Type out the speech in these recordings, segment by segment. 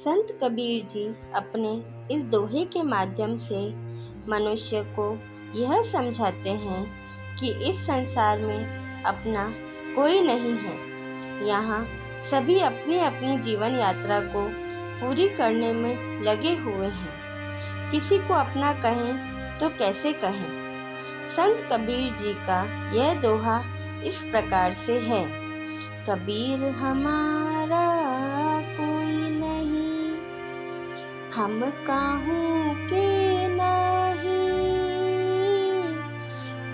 संत कबीर जी अपने इस दोहे के माध्यम से मनुष्य को यह समझाते हैं कि इस संसार में अपना कोई नहीं है। यहाँ सभी अपनी अपनी जीवन यात्रा को पूरी करने में लगे हुए हैं। किसी को अपना कहें तो कैसे कहें। संत कबीर जी का यह दोहा इस प्रकार से है। कबीर हमारा कोई नहीं, हम काहू के नहीं,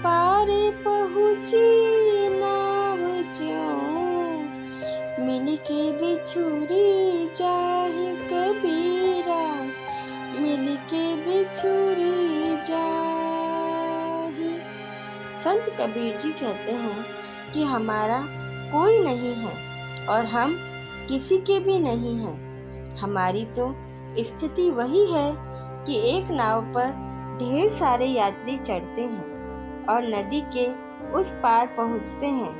पार पहुँची नाव ज्यों, मिल के बिछुड़ी जाहि कबीरा, मिल के बिछुड़ी जाहि। संत कबीर जी कहते हैं कि हमारा कोई नहीं है और हम किसी के भी नहीं हैं। हमारी तो स्थिति वही है कि एक नाव पर ढेर सारे यात्री चढ़ते हैं और नदी के उस पार पहुंचते हैं,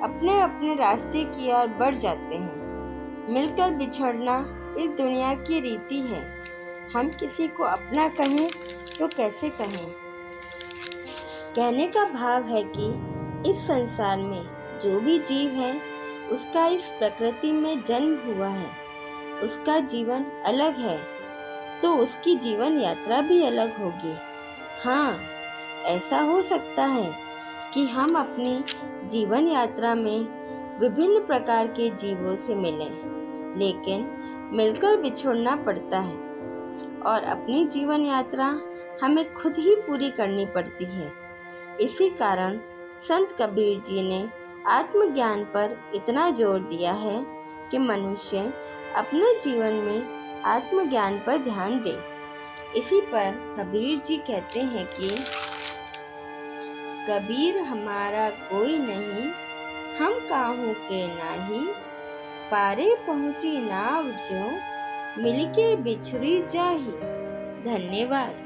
अपने अपने रास्ते की ओर बढ़ जाते हैं। मिलकर बिछड़ना इस दुनिया की रीति है। हम किसी को अपना कहें तो कैसे कहें। कहने का भाव है कि इस संसार में जो भी जीव है उसका इस प्रकृति में जन्म हुआ है, उसका जीवन अलग है तो उसकी जीवन यात्रा भी अलग होगी। हाँ, ऐसा हो सकता है कि हम अपनी जीवन यात्रा में विभिन्न प्रकार के जीवों से मिलें, लेकिन मिलकर बिछुड़ना पड़ता है और अपनी जीवन यात्रा हमें खुद ही पूरी करनी पड़ती है। इसी कारण संत कबीर जी ने आत्मज्ञान पर इतना जोर दिया है कि मनुष्य अपने जीवन में आत्मज्ञान पर ध्यान दे। इसी पर कबीर जी कहते हैं कि कबीर हमारा कोई नहीं, हम काहू के नाही, पारे पहुँची नाव ज्यों, मिलके बिछुड़ी जाहि। धन्यवाद।